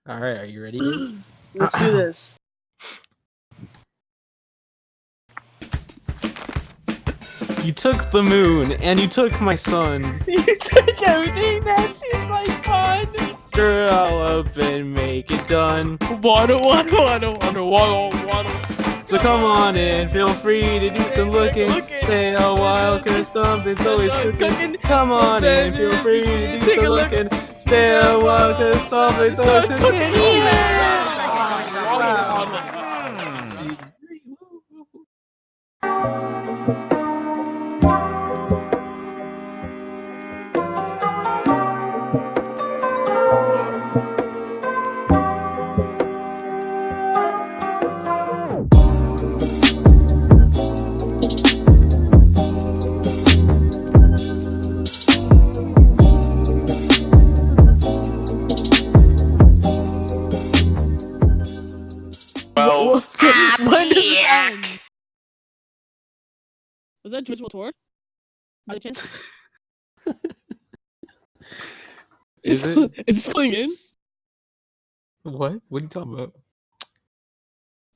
Alright, are you ready, dude? Let's do this. You took the moon, and you took my son. You take everything that seems like fun. Stir it all up and make it done. Waddle. So come on in, feel free to do some looking. Stay a while, cause something's always cooking. Come on in, feel free to do some looking. Stay a while, cause something's always cooking. When does this end? Was that Drizzle Tour? By chance? Is it? Is this going in? What? What are you talking about?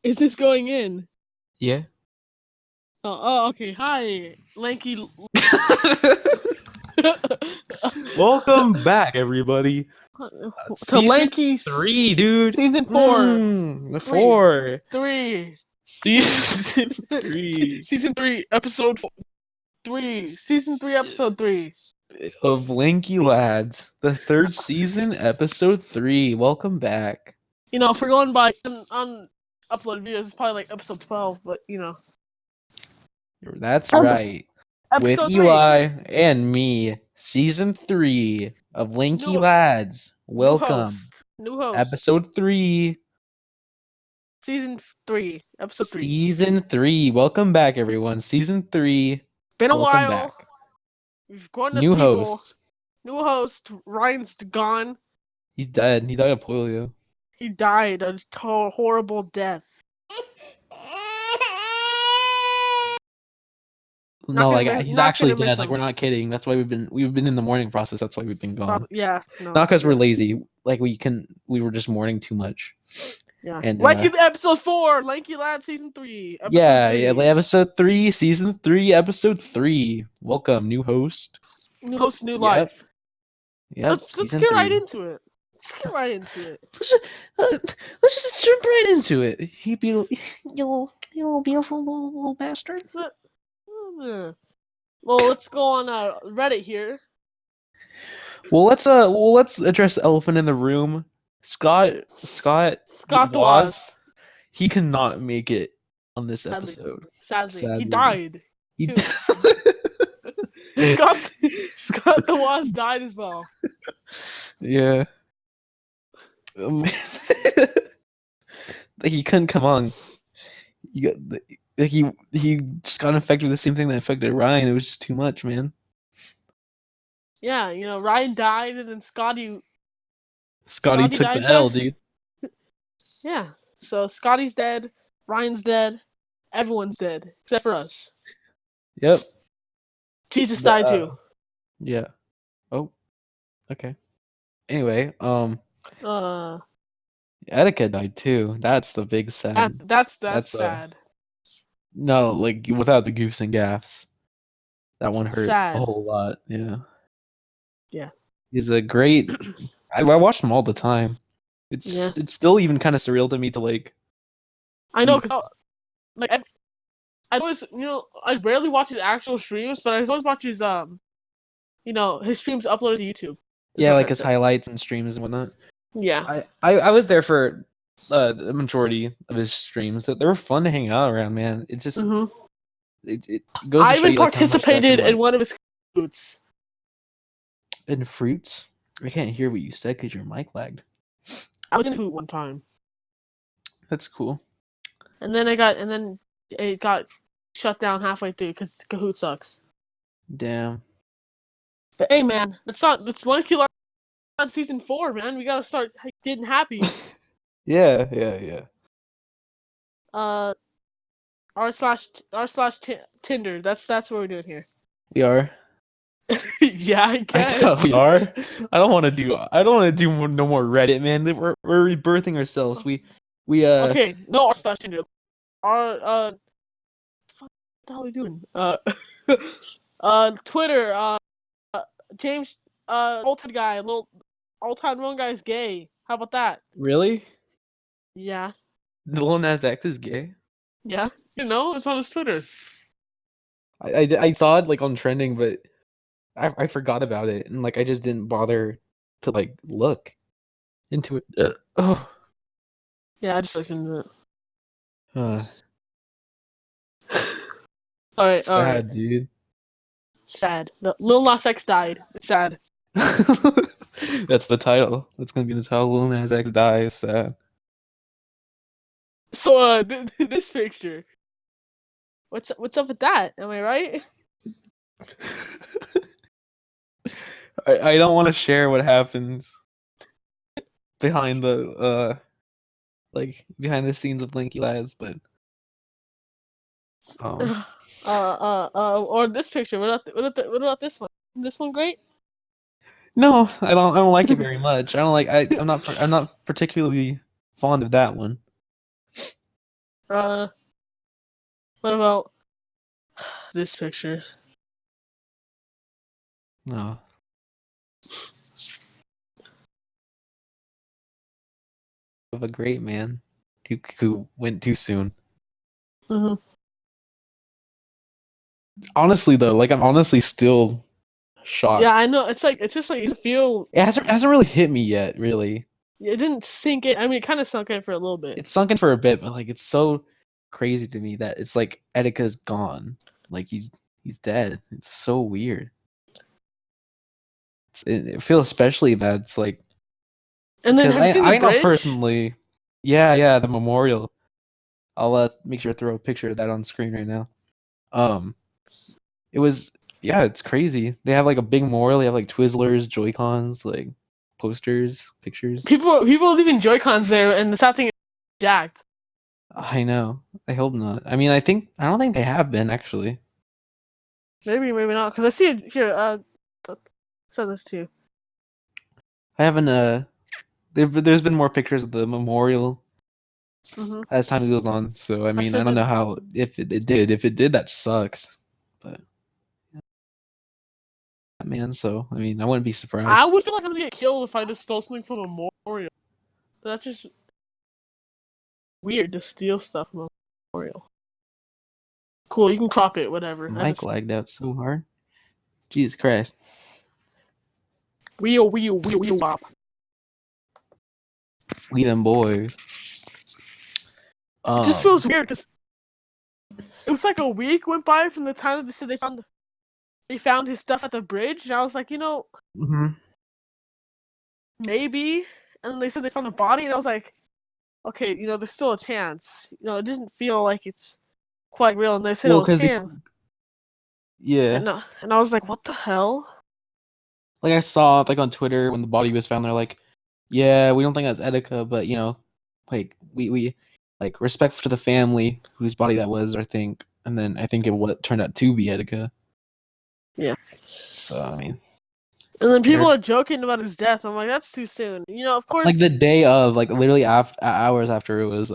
Is this going in? Yeah. Oh, okay. Hi, Lanky. Welcome back, everybody. To Lanky 3, dude. Season 4. 4. 3. Season 3 Season 3, episode 3. Season 3, episode 3. of Lanky Lads. The 3rd season, episode 3. Welcome back. You know, if we're going by on upload videos, it's probably like episode 12, but you know. That's right. With Episode Eli and me, season 3 of Lanky Lads. Welcome. New host. Episode 3. Season 3, episode 3. Season 3. Welcome back, everyone. Season 3. Been a Welcome while. back. We've grown as New people. host. New host. Ryan's gone. He's dead. He died of polio. He died a horrible death. No, like he's actually dead. miss Like him. we're not kidding. That's why we've been in the mourning process. That's why we've been gone. Yeah. No. Not because we're lazy. Like we were just mourning too much. Yeah. And Lanky episode 4, Lanky Lad season 3. Episode 3, season 3, episode 3. Welcome, new host. New host, new life. Yep. Let's get right into it. Let's just jump right into it. You little beautiful little bastard. Well, let's go on Reddit here. Well, let's address the elephant in the room. Scott the Waz. He cannot make it on this episode. Sadly. He died. He Scott the Waz died as well. Yeah. Like he couldn't come on. He just got infected with the same thing that affected Ryan. It was just too much, man. Yeah, you know, Ryan died and then Scotty took the L, dude. Yeah. So Scotty's dead, Ryan's dead, everyone's dead except for us. Yep. Jesus died too. Yeah. Oh. Okay. Anyway, Etika died too. That's the big sad. That's sad. No, like without the goofs and gaffs. That one hurt sad. A whole lot. Yeah. Yeah. He's a great. I watch him all the time. It's still even kind of surreal to me to like. I know, cause I always, you know, I rarely watch his actual streams, but I always watch his you know, his streams uploaded to YouTube. Yeah, like his highlights and streams and whatnot. Yeah. I was there for the majority of his streams. They were fun to hang out around, man. It just it goes. I even participated in one of his fruits. In fruits? I can't hear what you said because your mic lagged. I was in Hoot one time. That's cool. And then it got shut down halfway through because Kahoot sucks. Damn. But hey, man, it's Lanky on season 4, man. We gotta start getting happy. Yeah. r/Tinder. That's what we're doing here. We are. Yeah, I I guess. doubt we are. I don't want to do. No more Reddit, man. We're rebirthing ourselves. We Okay, no, our slash Tinder. Our what the hell are we doing? Twitter. James. Old-time guy. Little all-time one guy's gay. How about that? really. Yeah. Lil Nas X is gay. Yeah. You know, it's on his Twitter. I saw it like on trending, but I forgot about it, and like I just didn't bother to like look into it. Oh, Yeah, I just listened to it. uh, All right. All right. sad, dude. Sad. The Lil Nas X died. It's sad. That's the title. That's gonna be the title. Lil Nas X dies. Sad. So this picture. What's up with that? Am I right? I don't want to share what happens behind the like behind the scenes of Lanky Lads, but um Or this picture. What about this one? This one great? no, I don't like it very much. I don't like I'm not particularly fond of that one. Uh, what about this picture? No. Of a great man who went too soon. Mhm. Honestly though, like I'm honestly still Yeah, I shocked. know. It's just like you feel It hasn't really hit me yet, really. it didn't sink in. I mean, it kind of sunk in for a little bit. It's sunk in for a bit, but like it's so crazy to me that it's like Etika's gone. Like he's dead. It's so weird. It feels especially bad. It's like And then because have you seen the I know bridge? personally, yeah, the memorial. I'll make sure to throw a picture of that on screen right now. Um, it was yeah, it's crazy. They have like a big memorial. They have like Twizzlers, Joy-Cons, like posters, pictures. People leaving Joy-Cons there, and the sad thing is jacked. I know. I hope not. I mean, I don't think they have been actually. Maybe, maybe not. Because I see it here. Send this to you. I haven't. There's been more pictures of the memorial Mhm. as time goes on. So I I mean, I sent don't it. know how if it did. If it did, that sucks. But man, so I mean, I wouldn't be I surprised. would feel like I'm gonna get killed if I just stole something from a memorial. But that's just weird to steal stuff from a memorial. Cool, you can crop it, whatever. I Mike just lagged out so hard. Jesus Christ. wheel wop. We them boys. It just feels weird because it was like a week went by from the time that they said they found his stuff at the bridge, and I was like, mhm. maybe. And they said they found the body, and I was like, okay, there's still a chance. It doesn't feel like it's quite real. And they said it Well, was because him, yeah, and I was like, what the hell? like I saw like on Twitter when the body was found, they're like, yeah, we don't think that's Etika, but like we like respect to the family whose body that was, I think, and then I think it what turned out to be Etika. Yeah. So I mean, And it's then people terrible. are joking about his death. I'm like, that's too soon. Of Like course. the day of, like literally after hours after it was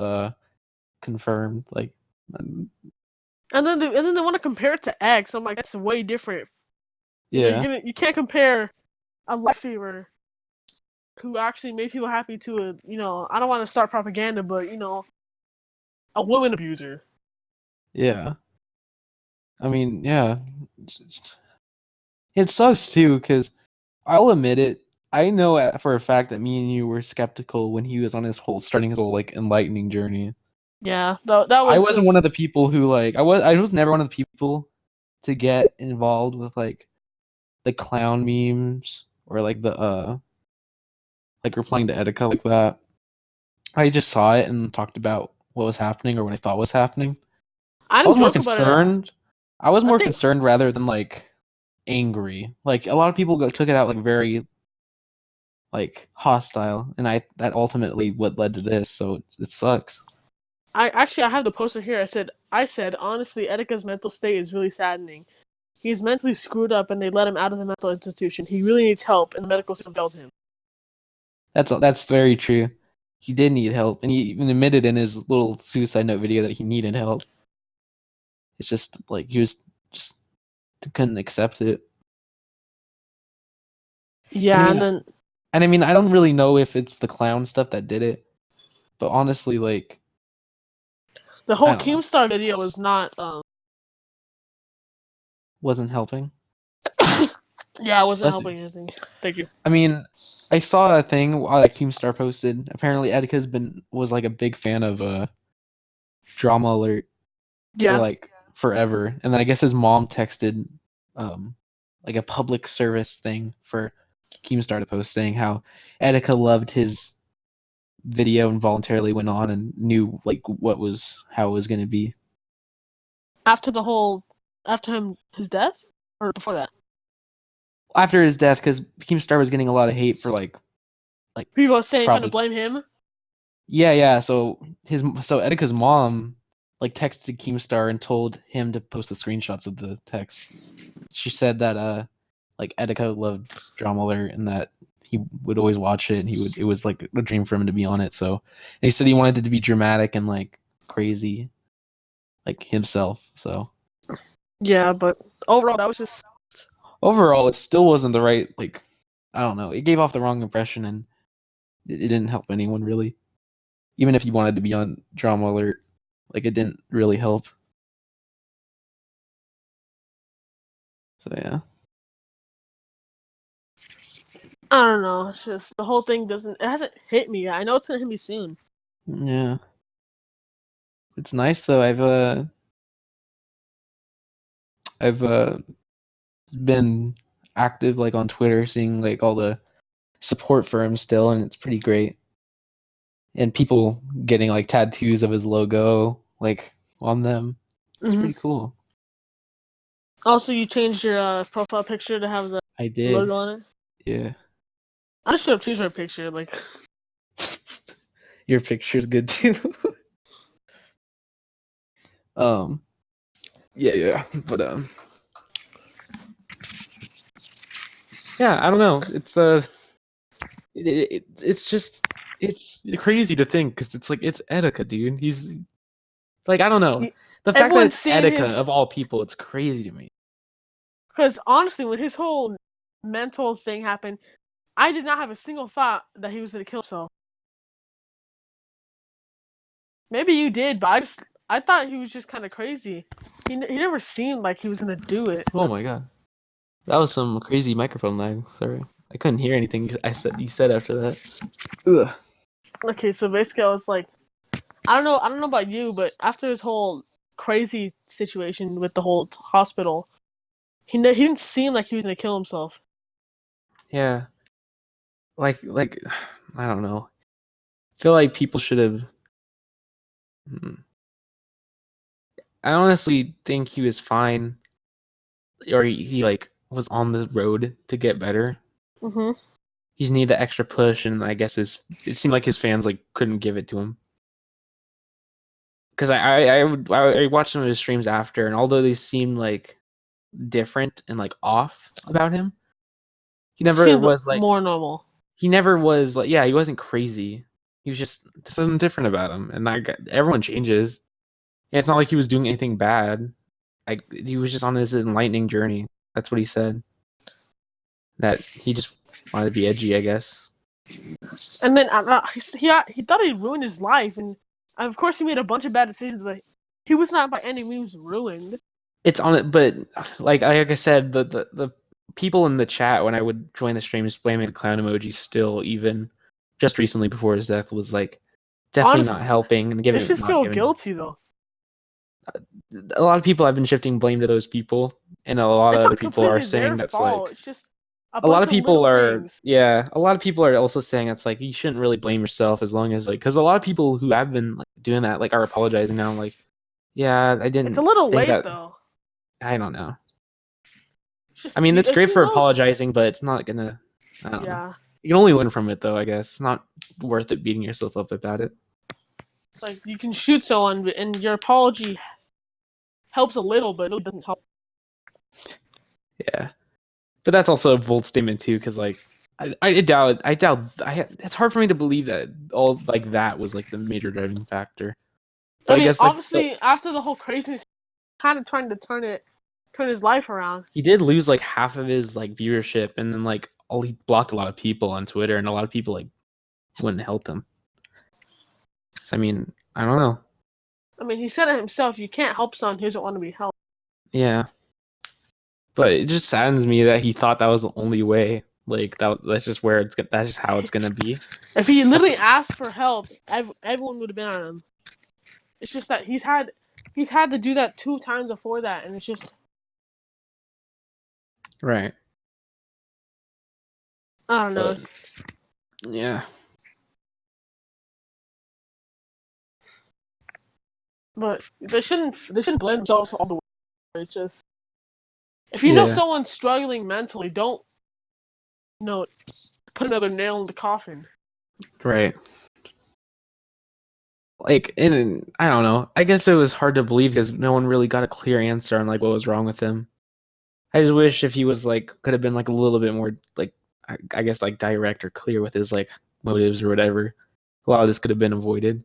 confirmed, like And then they want to compare it to X. I'm like, that's way different. yeah, You can't compare a lifesaver who actually made people happy to I don't want to start propaganda, but a woman abuser. yeah. I mean, yeah, it sucks too because I'll admit it. I know for a fact that me and you were skeptical when he was on his whole starting his whole like enlightening journey. Yeah, that I was wasn't one of the his. people who like I was never one of the people to get involved with like the clown memes or like the like replying to Etika like that. I just saw it and talked about what was happening or what I thought was happening. I I didn't was more joke about it. concerned. I was I more think, concerned rather than like angry. Like a lot of people took it out like very like hostile, and that ultimately what led to this. So it sucks. I have the poster here. I said honestly, Etika's mental state is really saddening. he's mentally screwed up, and they let him out of the mental institution. He really needs help, and the medical system failed him. That's very true. He did need help, and he even admitted in his little suicide note video that he needed help. It's just like he was just couldn't accept it. Yeah, and I mean, I don't really know if it's the clown stuff that did it, but honestly, like the whole Keemstar video was not. Wasn't helping. Yeah, it wasn't helping anything. Thank you. I mean, I saw a thing that Keemstar posted. Apparently, Etika's was like a big fan of Drama Alert for like forever, and then I guess his mom texted like a public service thing for Keemstar to post saying how Etika loved his video and voluntarily went on and knew like how it was going to be after his death, or before that. After his death, because Keemstar was getting a lot of hate for like people saying trying to blame him. Yeah. So Etika's mom like texted Keemstar and told him to post the screenshots of the text. She said that like Etika loved Drama Alert and that he would always watch it and it was like a dream for him to be on it. So and he said he wanted it to be dramatic and like crazy, like himself. So yeah, but overall that was just. Overall, it still wasn't the right, like, I don't know. It gave off the wrong impression, and it didn't help anyone, really. Even if you wanted to be on Drama Alert, like, it didn't really help. So, yeah. I don't know. It's just, the whole thing it hasn't hit me yet. I know it's going to hit me soon. Yeah. It's nice, though. I've been active, like, on Twitter, seeing, like, all the support for him still, and it's pretty great. And people getting, like, tattoos of his logo, like, on them. It's pretty cool. Also, you changed your profile picture to have the logo on it? Yeah. I just should have changed my picture, like... Your picture's good, too. Yeah, but yeah, I don't know. It's crazy to think because it's like it's Etika, dude. He's like I don't know. The fact that it's Etika of all people, it's crazy to me. Because honestly, when his whole mental thing happened, I did not have a single thought that he was gonna kill himself. Maybe you did, but I thought he was just kind of crazy. He never seemed like he was gonna do it. Oh my god, that was some crazy microphone lag. Sorry, I couldn't hear anything you said after that. Ugh. Okay, so basically, I was like, I don't know about you, but after his whole crazy situation with the whole hospital, he didn't seem like he was gonna kill himself. Yeah, like I don't know. I feel like people should have. I honestly think he was fine, or he like was on the road to get better. Mm-hmm. He just needed the extra push, and I guess it seemed like his fans like couldn't give it to him. Because I watched some of his streams after, and although they seemed like different and like off about him, he never was like more normal. He never was like he wasn't crazy. He was just something different about him, and everyone changes. And it's not like he was doing anything bad. Like he was just on this enlightening journey. That's what he said. That he just wanted to be edgy, I guess. And then he thought he ruined his life, and of course he made a bunch of bad decisions, but he was not by any means ruined. It's on it, but like I said, the people in the chat when I would join the streams blaming the clown emoji still, even just recently before his death, was like definitely not helping and giving. They should feel guilty though. A lot of people have been shifting blame to those people, and a lot of other people are saying that's like. It's just a lot of people are a lot of people are also saying it's like you shouldn't really blame yourself as long as like because a lot of people who have been like doing that like are apologizing now like yeah I didn't. It's a little think late that, though. I don't know. I mean it's great for apologizing, but it's not gonna. I don't know. You can only learn from it though. I guess it's not worth it beating yourself up about it. It's like you can shoot someone, and your apology helps a little, but it doesn't help. Yeah, but that's also a bold statement too, because like I doubt it's hard for me to believe that all like that was like the major driving factor. But I I mean, guess like obviously, after the whole craziness, kind of trying to turn his life around. he did lose like half of his like viewership, and then like he blocked a lot of people on Twitter, and a lot of people like wouldn't help him. So I mean, I don't know. I mean, he said it himself. You can't help someone who doesn't want to be helped. Yeah, but it just saddens me that he thought that was the only way. Like that's just where that's just how it's gonna be. If he That's literally asked for help, everyone would have been on him. It's just that he's had to do that 2 times before that, and it's just right. I don't know. But yeah, But they shouldn't blame themselves all the way. It's just if you know yeah, someone's struggling mentally, don't put another nail in the coffin. right. Like, and I don't know. I guess it was hard to believe because no one really got a clear answer on like what was wrong with him. I just wish if he was like could have been like a little bit more like I guess like direct or clear with his like motives or whatever. A lot of this could have been avoided.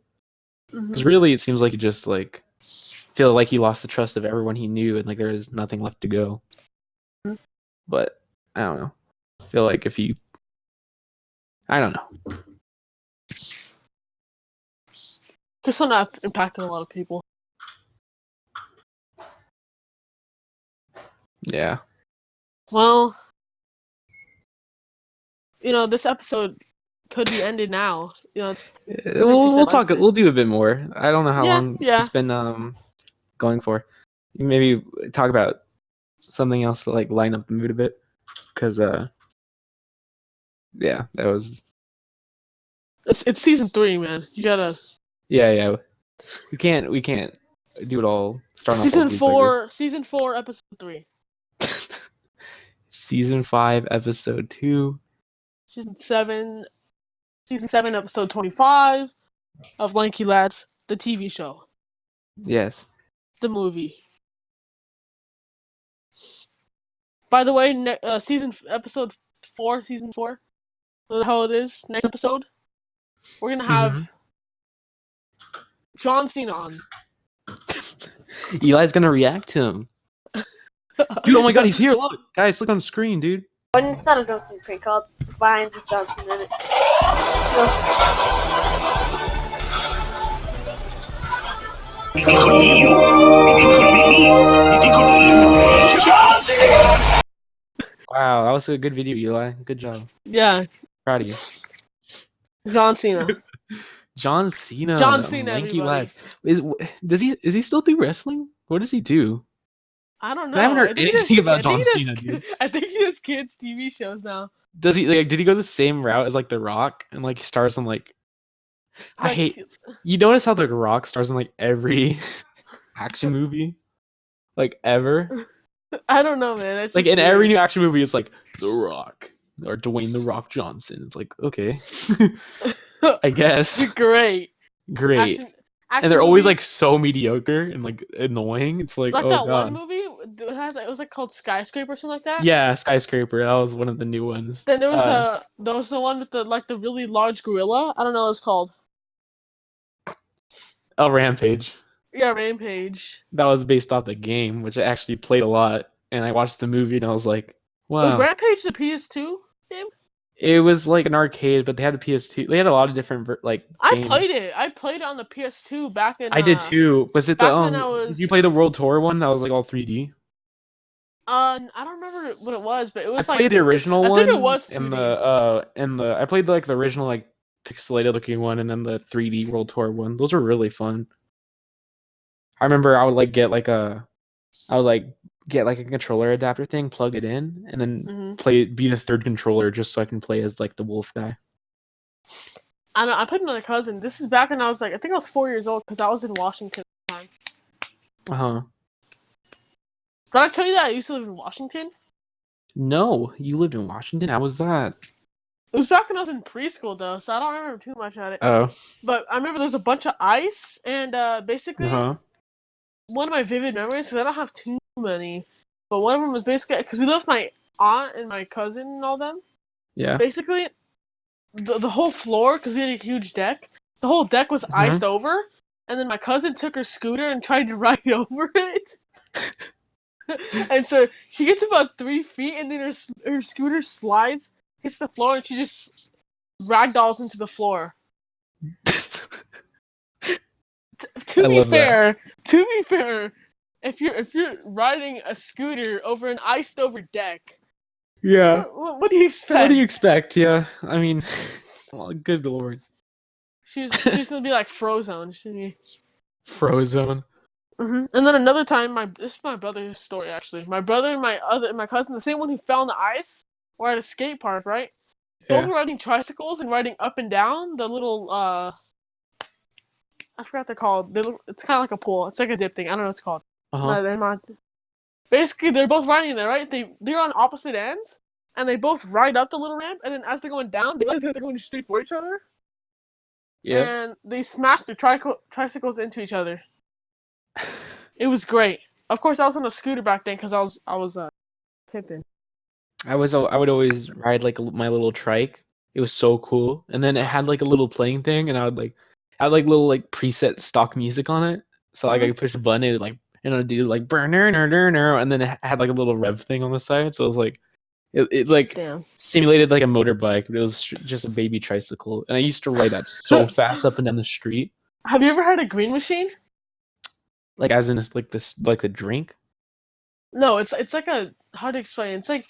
Because really, it seems like he just like feel like he lost the trust of everyone he knew, and like there is nothing left to go. But I don't know. I feel like if he, I don't know. This one impacted a lot of people. Yeah. Well, this episode could be ended now. We'll talk. We'll do a bit more. I don't know how long Yeah. it's been going for. Maybe talk about something else to like line up the mood a bit, because yeah, that was It's season 3, man. You gotta. yeah. We can't do it all. Starting off all Season goofy, I guess. 4, season 4, episode 3. Season 5, episode 2. Season 7, episode 25 of Lanky Lads, the TV show, Yes. the movie. By the way, episode 4, season 4, how it is. Next episode, we're gonna have John Cena on. Eli's gonna react to him. Dude, oh my god, he's here! Look, guys, look on the screen, dude. But instead of doing some prank calls, fine, just Johnson in it. Wow, that was a good video, Eli. Good job. Yeah. Proud of you. John Cena. John Cena. John Cena, Lanky everybody. Lads. Is he still do wrestling? What does he do? I don't know. I haven't heard anything about John Cena, dude. I think he does kids TV shows now. Does he like? Did he go the same route as like The Rock and like he stars in like? I hate. You notice how The Rock stars in like every action movie, like ever. I don't know, man. It's Like just in weird. every new action movie, it's like The Rock or Dwayne The Rock Johnson. It's like okay, I guess Great. Great. And they're always like so mediocre and like annoying. It's like Like oh that god. one movie. It was like called Skyscraper or something like that. Yeah, Skyscraper. That was one of the new ones. Then there was the one with the really large gorilla. I don't know what it's called. Oh, Rampage. Yeah, Rampage. That was based off the game, which I actually played a lot. And I watched the movie and I was like, wow. Was Rampage the PS2 game? It was like an arcade, but they had a PS2. They had a lot of different games. I played it on the PS2 back in. I did too. Was it back when I was... Did you play the World Tour one? That was like all 3D. I don't remember what it was, but it was I played the original one. I think it was 2D. And I played like the original like pixelated looking one, and then the 3D World Tour one. Those were really fun. I remember I would like get like a controller adapter thing, plug it in, and then be the third controller just so I can play as like the wolf guy. I know. I played with my cousin. This is back when I was like, I think I was 4 years old because I was in Washington at the time. Did I tell you that I used to live in Washington? No, you lived in Washington? How was that? It was back when I was in preschool, though, so I don't remember too much at it. Oh. But I remember there was a bunch of ice, and basically, one of my vivid memories, because I don't have too many, But one of them was basically because we lived with my aunt and my cousin and all them. Yeah. Basically, the whole floor, because we had a huge deck, the whole deck was iced over, and then my cousin took her scooter and tried to ride over it. And so she gets about 3 feet, and then her scooter slides, hits the floor, and she just ragdolls into the floor. To be fair, if you're riding a scooter over an iced over deck, Yeah. what do you expect? What do you expect? Yeah. I mean, well, good lord. She's gonna be like Frozone. She's gonna be... Frozone. And then another time, this is my brother's story actually. My brother and my cousin, the same one who fell on the ice, were at a skate park, right? Both were riding tricycles and riding up and down the little I forgot what they're called. It's kind of like a pool. It's like a dip thing. I don't know what it's called. No, they're not. Basically, they're both riding there, right? They're on opposite ends, and they both ride up the little ramp, and then as they're going down, they realize they're going straight for each other. Yeah. And they smashed their tricycles into each other. It was great. Of course, I was on a scooter back then because I was pimping. I would always ride like my little trike. It was so cool, and then it had like a little playing thing, and I would like little like preset stock music on it. So like I could push a button, it would like do like burner, and then it had like a little rev thing on the side. So it was like it like simulated like a motorbike, but it was just a baby tricycle, and I used to ride that so fast up and down the street. Have you ever had a green machine? Like as in like the drink? No, it's like a, how to explain? It's like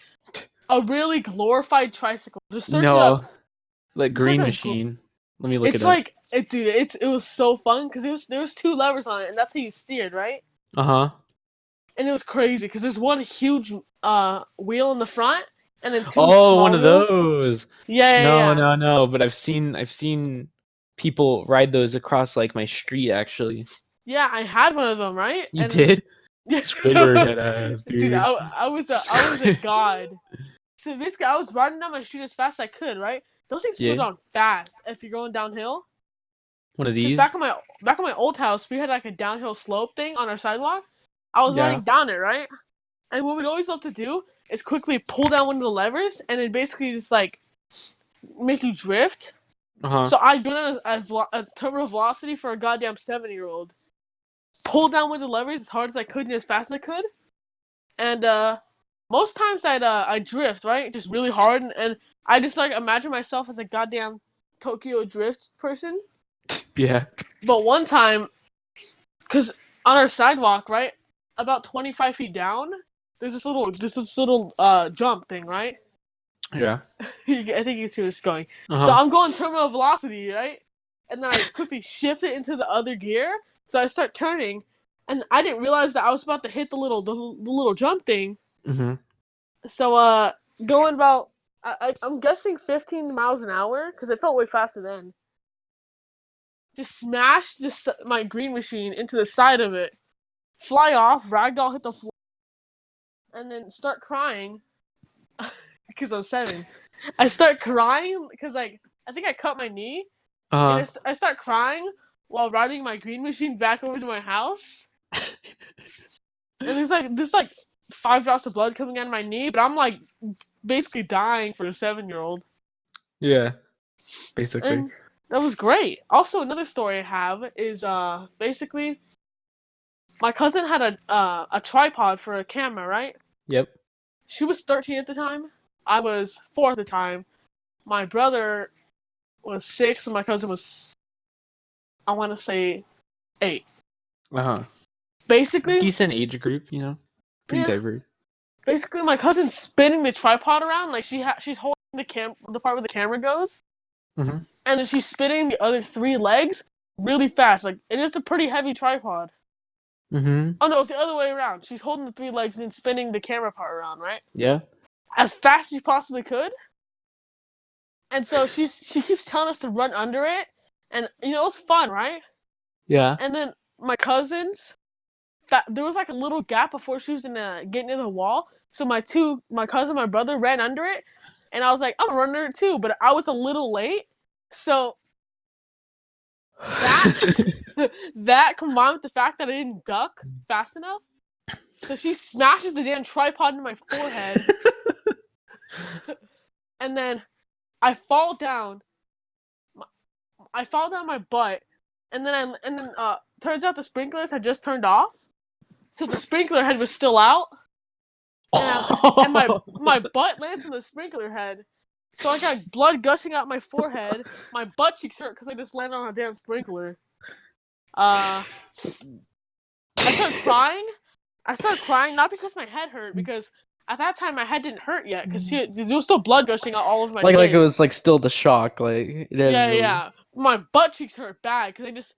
a really glorified tricycle. Just search it No, up. like green machine. Let me look it up. It was so fun because there was 2 levers on it, and that's how you steered, right? And it was crazy because there's one huge wheel in the front, and then 2 small one of wheels. those. Yeah. No. But I've seen people ride those across like my street actually. Yeah, I had one of them, right? You did? Yeah. Squidward head ass, dude. Dude, I was a god. So basically, I was riding down my street as fast as I could, right? Those things go down fast if you're going downhill. One of these? Back in my old house, we had like a downhill slope thing on our sidewalk. I was riding down it, right? And what we'd always love to do is quickly pull down one of the levers, and then basically just like make you drift. So I do it at a terminal velocity for a goddamn 7-year-old. Pull down one of the levers as hard as I could and as fast as I could. And most times I'd drift, right? Just really hard, and I just like imagine myself as a goddamn Tokyo Drift person. Yeah. But one time, because on our sidewalk, right, about 25 feet down, there's this little jump thing, right? Yeah. I think you see where it's going. So I'm going terminal velocity, right? And then I quickly shift it into the other gear. So I start turning, and I didn't realize that I was about to hit the little jump thing. So going about, I'm guessing 15 miles an hour because it felt way faster then. Just smash my green machine into the side of it, fly off, ragdoll hit the floor, and then start crying because I'm 7. I start crying because I think I cut my knee. And I start crying while riding my green machine back over to my house. And there's like 5 drops of blood coming out of my knee, but I'm like basically dying for a 7-year-old. Yeah, basically. And that was great. Also, another story I have is basically my cousin had a tripod for a camera, right? Yep. She was 13 at the time. I was 4 at the time. My brother was 6, and my cousin was, I want to say, 8. Basically, decent age group, you know, pretty diverse. Basically, my cousin's spinning the tripod around, like she's holding the part where the camera goes, and then she's spinning the other 3 legs really fast. Like, and it's a pretty heavy tripod. Oh no, it's the other way around. She's holding the 3 legs and then spinning the camera part around, right? Yeah. As fast as she possibly could. And so she keeps telling us to run under it, and it was fun, right? Yeah. And then my cousins, there was like a little gap before she was getting near the wall. So my cousin, my brother ran under it, and I was like, I'm gonna run under it too, but I was a little late. So that combined with the fact that I didn't duck fast enough, So she smashes the damn tripod into my forehead. And then I fall down. I fall down my butt. And then turns out the sprinklers had just turned off. So the sprinkler head was still out. And my butt lands on the sprinkler head. So I got blood gushing out my forehead. My butt cheeks hurt because I just landed on a damn sprinkler. I started crying. Not because my head hurt, because at that time my head didn't hurt yet, because there was still blood gushing out all over my face. Like it was like still the shock, like it Yeah. My butt cheeks hurt bad because I just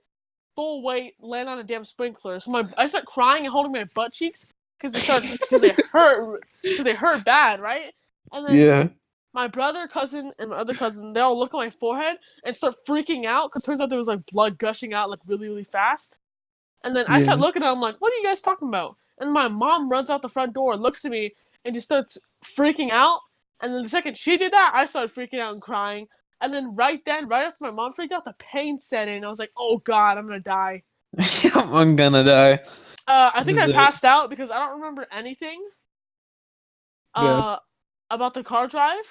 full weight land on a damn sprinkler. So I start crying and holding my butt cheeks because they hurt bad, right? And then my brother, cousin, and my other cousin, they all look at my forehead and start freaking out because turns out there was like blood gushing out like really, really fast. And then I start looking at them like, what are you guys talking about? And my mom runs out the front door and looks at me and just starts freaking out. And then the second she did that, I started freaking out and crying. And then right after my mom freaked out, the pain set in. I was like, oh god, I'm gonna die. I'm gonna die. I think I passed out because I don't remember anything about the car drive,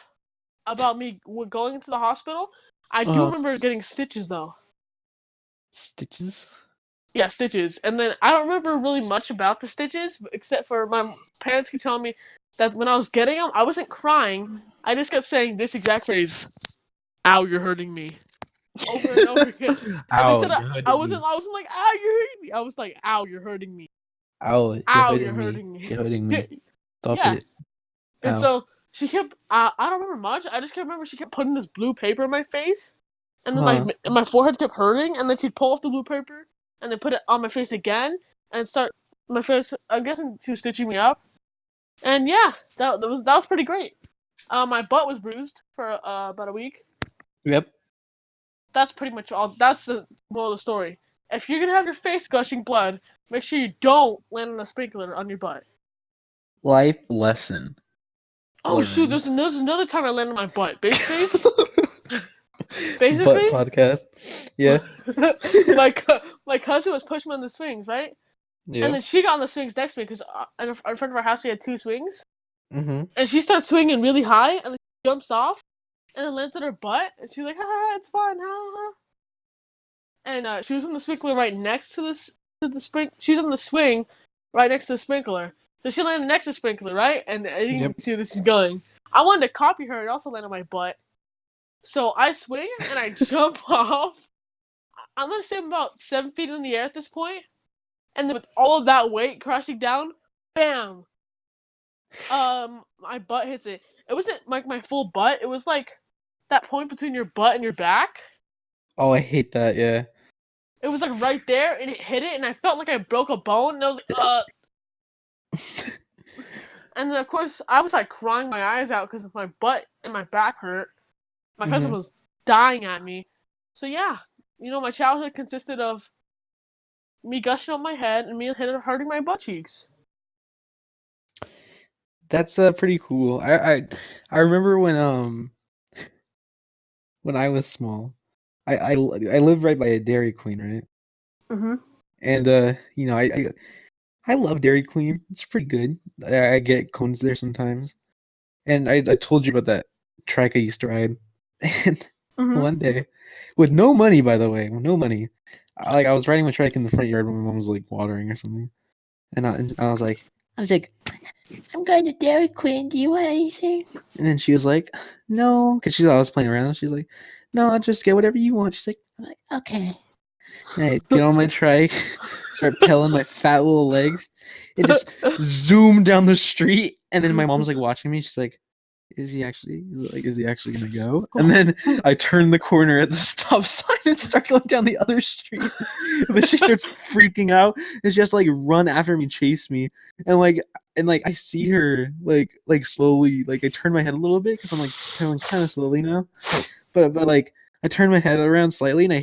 about me going into the hospital. I do remember getting stitches though. Stitches? Yeah, stitches. And then I don't remember really much about the stitches, except for my parents keep telling me that when I was getting them, I wasn't crying. I just kept saying this exact phrase, "Ow, you're hurting me," over and over again. Ow, And they said I wasn't like, "Ow, you're hurting me." I was like, "Ow, you're hurting me." Ow, Ow, you're hurting me. You're hurting me. Stop Yeah. it. And so she kept. I don't remember much. I just kept remember she kept putting this blue paper in my face, and then my forehead kept hurting, and then she'd pull off the blue paper and then put it on my face again and start my face. I'm guessing she was stitching me up, and yeah, that was pretty great. My butt was bruised for about a week. Yep. That's pretty much all. That's the moral of the story. If you're gonna have your face gushing blood, make sure you don't land on a sprinkler on your butt. Life lesson. Oh shoot! There's another time I landed on my butt. Basically. Butt podcast. Yeah. my cousin was pushing me on the swings, right? Yeah. And then she got on the swings next to me because in front of our house we had 2 swings. Mm-hmm. And she starts swinging really high, and then she jumps off, and then lands on her butt, and she's like, "Ha, it's fine, ha." And she was on the sprinkler right next to the spring. She's on the swing right next to the sprinkler, so she landed next to the sprinkler, right? And I didn't even see where this is going. I wanted to copy her and also land on my butt. So I swing and I jump off. I'm gonna say I'm about 7 feet in the air at this point, and then with all of that weight crashing down, bam! My butt hits it. It wasn't like my full butt. It was like that point between your butt and your back. Oh, I hate that. Yeah. It was like right there, and it hit it, and I felt like I broke a bone, and I was like, And then of course I was like crying my eyes out because my butt and my back hurt. My cousin was dying at me. So yeah, my childhood consisted of me gushing on my head and me hurting my butt cheeks. That's pretty cool. I remember when I was small, I lived right by a Dairy Queen, right? Mhm. And I love Dairy Queen. It's pretty good. I get cones there sometimes. And I told you about that trike I used to ride. And one day, with no money, by the way, with no money, I was riding my trike in the front yard when my mom was like watering or something. And I was like, I'm going to Dairy Queen. Do you want anything? And then she was like, no, because she thought I was playing around. She's like, no, I'll just get whatever you want. She's like, I'm like, okay. And I get on my trike, start pedaling my fat little legs, and just zoom down the street. And then my mom's like watching me. She's like, is he actually gonna go? And then I turn the corner at the stop sign and start going down the other street. But she starts freaking out and she has to like run after me, chase me. And I see her like slowly, like I turn my head a little bit because I'm like pedaling kind of slowly now. But like I turn my head around slightly and I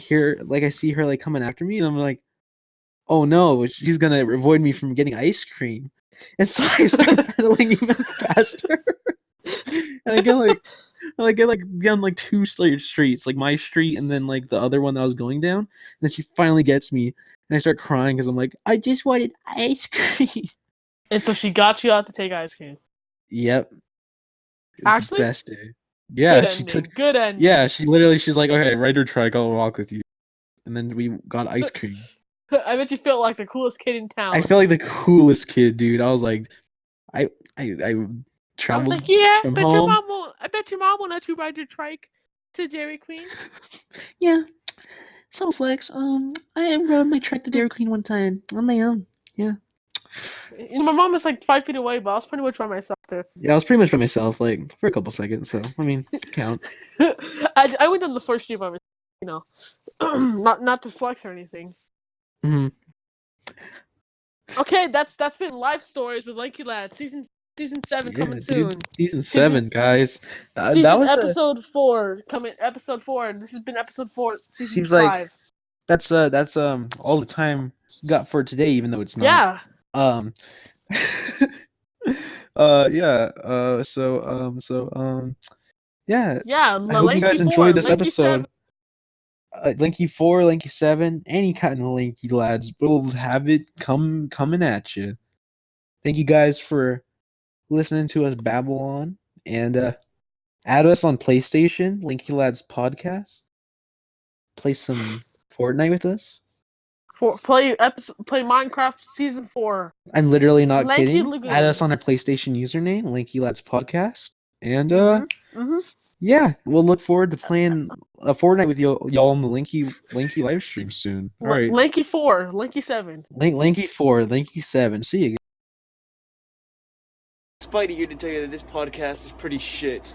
see her like coming after me, and I'm like, oh no, she's gonna avoid me from getting ice cream. And so I start pedaling even faster. And I get down like 2 streets, like my street and then like the other one that I was going down. And then she finally gets me, and I start crying because I'm like, I just wanted ice cream. And so she got you out to take ice cream. Yep. It was Actually? the best day. Yeah, Good she ending. took. Good ending. Yeah, she's like, okay, ride your trike, I'll walk with you. And then we got ice cream. I bet you felt like the coolest kid in town. I felt like the coolest kid, dude. I was like, I traveled I was like, yeah, from home. I bet your mom will let you ride your trike to Dairy Queen. Yeah. So Flex, I rode my trike to Dairy Queen one time on my own. Yeah. You know, my mom was like 5 feet away, but I was pretty much by myself too. Yeah, I was pretty much by myself, like for a couple seconds. So I mean, it counts. I went on the first street by myself, you know, not to flex or anything. Hmm. Okay, that's been Life Stories with Lanky Lad, season 7 Yeah, coming soon. dude. Season 7, guys. That Season was episode 4 coming. Episode 4, and this has been episode 4, season seems 5. like that's all the time we got for today, even though it's not. Yeah. Um. Yeah. Yeah. Yeah. I hope you guys enjoyed this Lanky episode. 7. Lanky 4, Lanky 7, any kind of Lanky lads, we'll have it coming at you. Thank you guys for listening to us babble on, and add us on PlayStation, Lanky Lads Podcast. Play some Fortnite with us. Play Minecraft season 4. I'm literally not Lanky kidding. Lagoon. Add us on our PlayStation username, Lanky Lads Podcast, and yeah, we'll look forward to playing Fortnite with y'all on the Lanky live stream soon. All right, Lanky 4, Lanky 7. Lanky 4, Lanky 7. See you. Spidey here to tell you that this podcast is pretty shit.